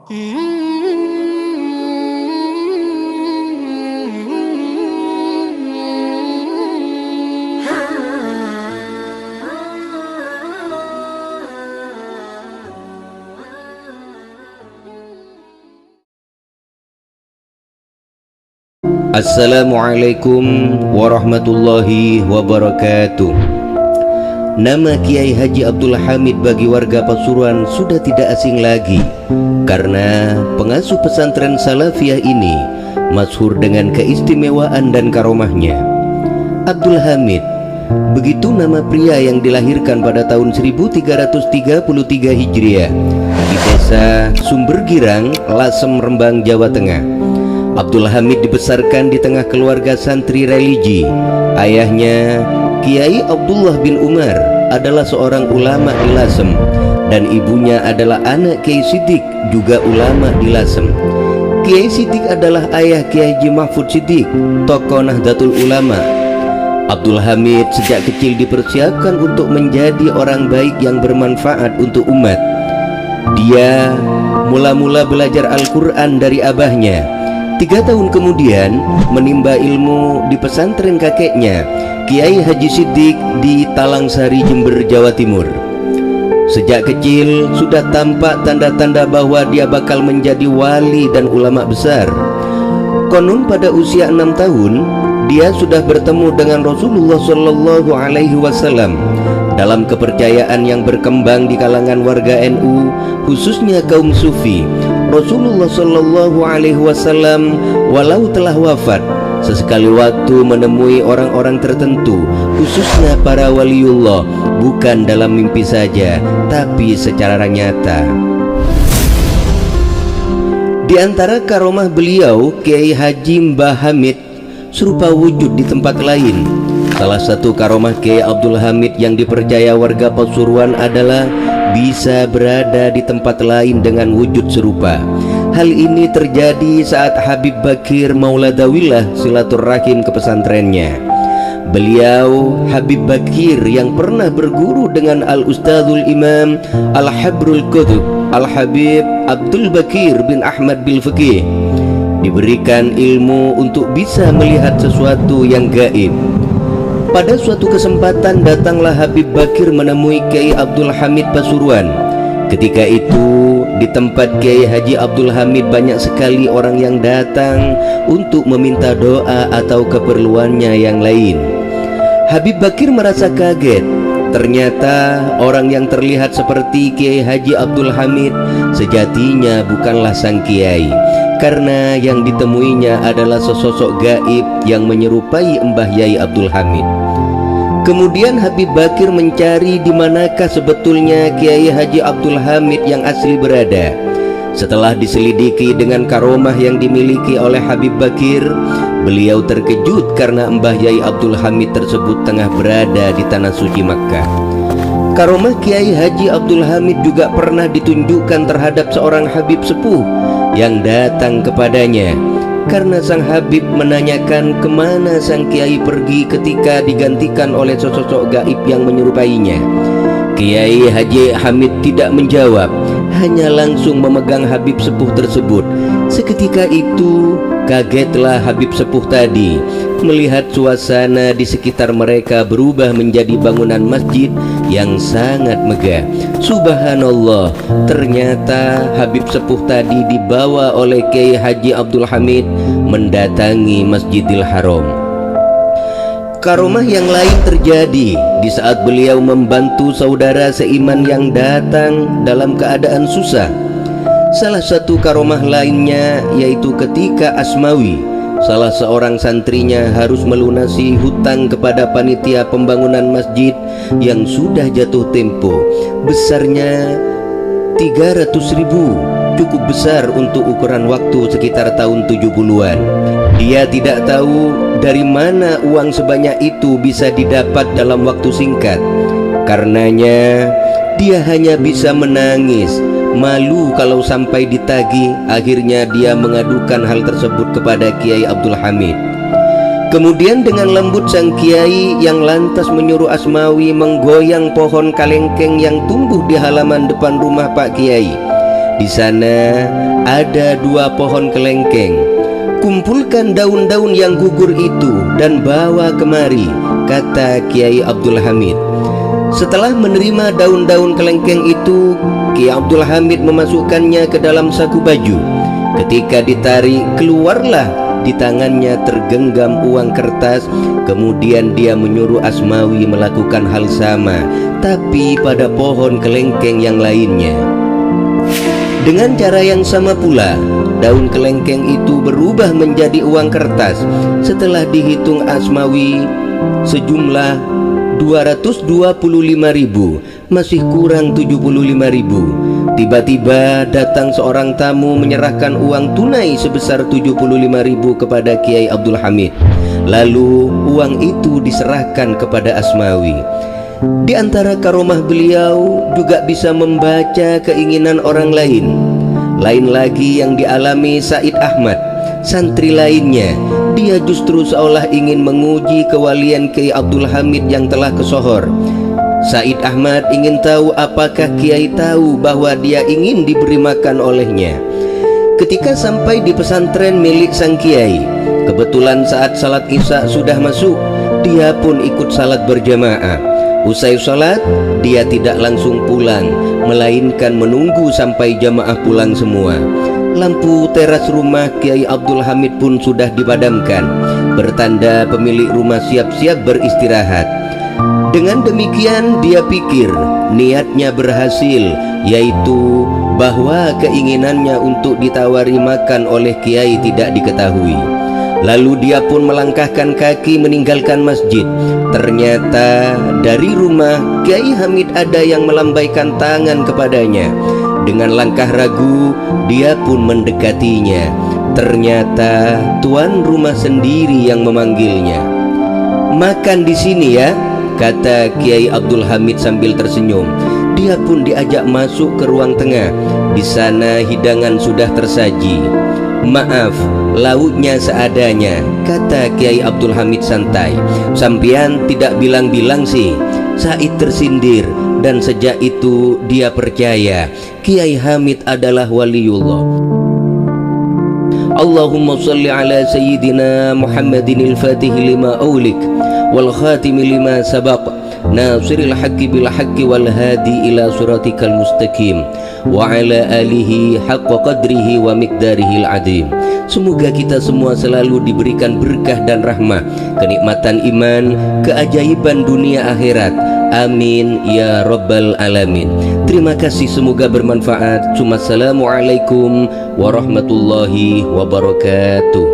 Assalamualaikum warahmatullahi wabarakatuh. Nama Kiai Haji Abdul Hamid bagi warga Pasuruan sudah tidak asing lagi, karena pengasuh pesantren Salafiyah ini masyhur dengan keistimewaan dan karomahnya. Abdul Hamid, begitu nama pria yang dilahirkan pada tahun 1333 Hijriah di desa Sumbergirang, Lasem, Rembang, Jawa Tengah. Abdul Hamid dibesarkan di tengah keluarga santri religi. Ayahnya, Kiai Abdullah bin Umar, adalah seorang ulama di Lasem, dan ibunya adalah anak Kiai Siddiq, juga ulama di Lasem. Kiai Siddiq adalah ayah Kiai Haji Mahfud Siddiq, tokoh Nahdlatul Ulama. Abdul Hamid sejak kecil dipersiapkan untuk menjadi orang baik yang bermanfaat untuk umat. Dia mula-mula belajar Al-Quran dari abahnya. 3 tahun kemudian menimba ilmu di pesantren kakeknya, Kiai Haji Siddiq di Talangsari, Jember, Jawa Timur. Sejak kecil sudah tampak tanda-tanda bahwa dia bakal menjadi wali dan ulama besar. Konon pada usia 6 tahun dia sudah bertemu dengan Rasulullah Shallallahu Alaihi Wasallam. Dalam kepercayaan yang berkembang di kalangan warga NU, khususnya kaum Sufi, Rasulullah Shallallahu Alaihi Wasallam walau telah wafat, sesekali waktu menemui orang-orang tertentu, khususnya para waliullah, bukan dalam mimpi saja, tapi secara nyata. Di antara karomah beliau, Kiai Haji Mbah Hamid serupa wujud di tempat lain. Salah satu karomah Kiai Abdul Hamid yang dipercaya warga Pasuruan adalah bisa berada di tempat lain dengan wujud serupa. Hal ini terjadi saat Habib Bakir Mauladawillah silaturahim ke pesantrennya. Beliau, Habib Bakir, yang pernah berguru dengan Al-Ustadzul Imam Al-Habrul Qutub Al-Habib Abdul Bakir bin Ahmad bil Fiqih, diberikan ilmu untuk bisa melihat sesuatu yang gaib. Pada suatu kesempatan datanglah Habib Bakir menemui Kiai Abdul Hamid Pasuruan. Ketika itu di tempat Kiai Haji Abdul Hamid banyak sekali orang yang datang untuk meminta doa atau keperluannya yang lain. Habib Bakir merasa kaget. Ternyata orang yang terlihat seperti Kiai Haji Abdul Hamid sejatinya bukanlah sang kiai, karena yang ditemuinya adalah sesosok gaib yang menyerupai Mbah Yai Abdul Hamid. Kemudian Habib Bakir mencari di manakah sebetulnya Kiai Haji Abdul Hamid yang asli berada. Setelah diselidiki dengan karomah yang dimiliki oleh Habib Bakir, beliau terkejut karena Mbah Yai Abdul Hamid tersebut tengah berada di tanah suci Makkah. Karomah Kiai Haji Abdul Hamid juga pernah ditunjukkan terhadap seorang Habib sepuh yang datang kepadanya, karena sang Habib menanyakan kemana sang Kiai pergi ketika digantikan oleh sosok gaib yang menyerupainya. Kiai Haji Hamid tidak menjawab, hanya langsung memegang Habib sepuh tersebut. Seketika itu kagetlah Habib sepuh tadi melihat suasana di sekitar mereka berubah menjadi bangunan masjid yang sangat megah. Subhanallah, ternyata Habib sepuh tadi dibawa oleh Kiai Haji Abdul Hamid mendatangi Masjidil Haram. Karomah yang lain terjadi di saat beliau membantu saudara seiman yang datang dalam keadaan susah. Salah satu karomah lainnya yaitu ketika Asmawi, salah seorang santrinya, harus melunasi hutang kepada panitia pembangunan masjid yang sudah jatuh tempo. Besarnya 300.000, cukup besar untuk ukuran waktu sekitar tahun 70-an. Dia tidak tahu dari mana uang sebanyak itu bisa didapat dalam waktu singkat. Karenanya dia hanya bisa menangis, malu kalau sampai ditagih. Akhirnya dia mengadukan hal tersebut kepada Kiai Abdul Hamid. Kemudian dengan lembut sang Kiai yang lantas menyuruh Asmawi menggoyang pohon kalengkeng yang tumbuh di halaman depan rumah Pak Kiai. Di sana ada 2 pohon kelengkeng. Kumpulkan daun-daun yang gugur itu dan bawa kemari, kata Kiai Abdul Hamid. Setelah menerima daun-daun kelengkeng itu, Kiai Abdul Hamid memasukkannya ke dalam saku baju. Ketika ditarik, keluarlah di tangannya tergenggam uang kertas. Kemudian dia menyuruh Asmawi melakukan hal sama, tapi pada pohon kelengkeng yang lainnya. Dengan cara yang sama pula, daun kelengkeng itu berubah menjadi uang kertas. Setelah dihitung Asmawi sejumlah 225.000, masih kurang 75.000. Tiba-tiba datang seorang tamu menyerahkan uang tunai sebesar 75.000 kepada Kiai Abdul Hamid. Lalu uang itu diserahkan kepada Asmawi. Di antara karomah beliau juga bisa membaca keinginan orang lain. Lain lagi yang dialami Said Ahmad, santri lainnya. Dia justru seolah ingin menguji kewalian Kiai Abdul Hamid yang telah kesohor. Said Ahmad ingin tahu apakah Kiai tahu bahwa dia ingin diberi makan olehnya. Ketika sampai di pesantren milik sang Kiai, kebetulan saat salat Isya sudah masuk, dia pun ikut salat berjamaah. Usai salat, dia tidak langsung pulang, melainkan menunggu sampai jamaah pulang semua. Lampu teras rumah Kiai Abdul Hamid pun sudah dipadamkan, bertanda pemilik rumah siap-siap beristirahat. Dengan demikian dia pikir niatnya berhasil, yaitu bahwa keinginannya untuk ditawari makan oleh Kiai tidak diketahui. Lalu dia pun melangkahkan kaki meninggalkan masjid. Ternyata dari rumah Kiai Hamid ada yang melambaikan tangan kepadanya. Dengan langkah ragu dia pun mendekatinya. Ternyata tuan rumah sendiri yang memanggilnya. "Makan di sini ya," kata Kiai Abdul Hamid sambil tersenyum. Dia pun diajak masuk ke ruang tengah. Di sana hidangan sudah tersaji. "Maaf, lauknya seadanya," kata Kiai Abdul Hamid santai. "Sampian tidak bilang-bilang sih." Said tersindir, dan sejak itu dia percaya Kiai Hamid adalah waliullah. Allahumma salli ala Sayyidina Muhammadin al-Fatih lima aulik wal khatimi lima sabaq nasiril haqqi bil haqqi wal hadi ila suratikal mustaqim wa ala alihi haqqa qadrihi wa miqdarihil adim. Semoga kita semua selalu diberikan berkah dan rahmah, kenikmatan iman, keajaiban dunia akhirat. Amin ya rabbal alamin. Terima kasih, semoga bermanfaat. Assalamualaikum warahmatullahi wabarakatuh.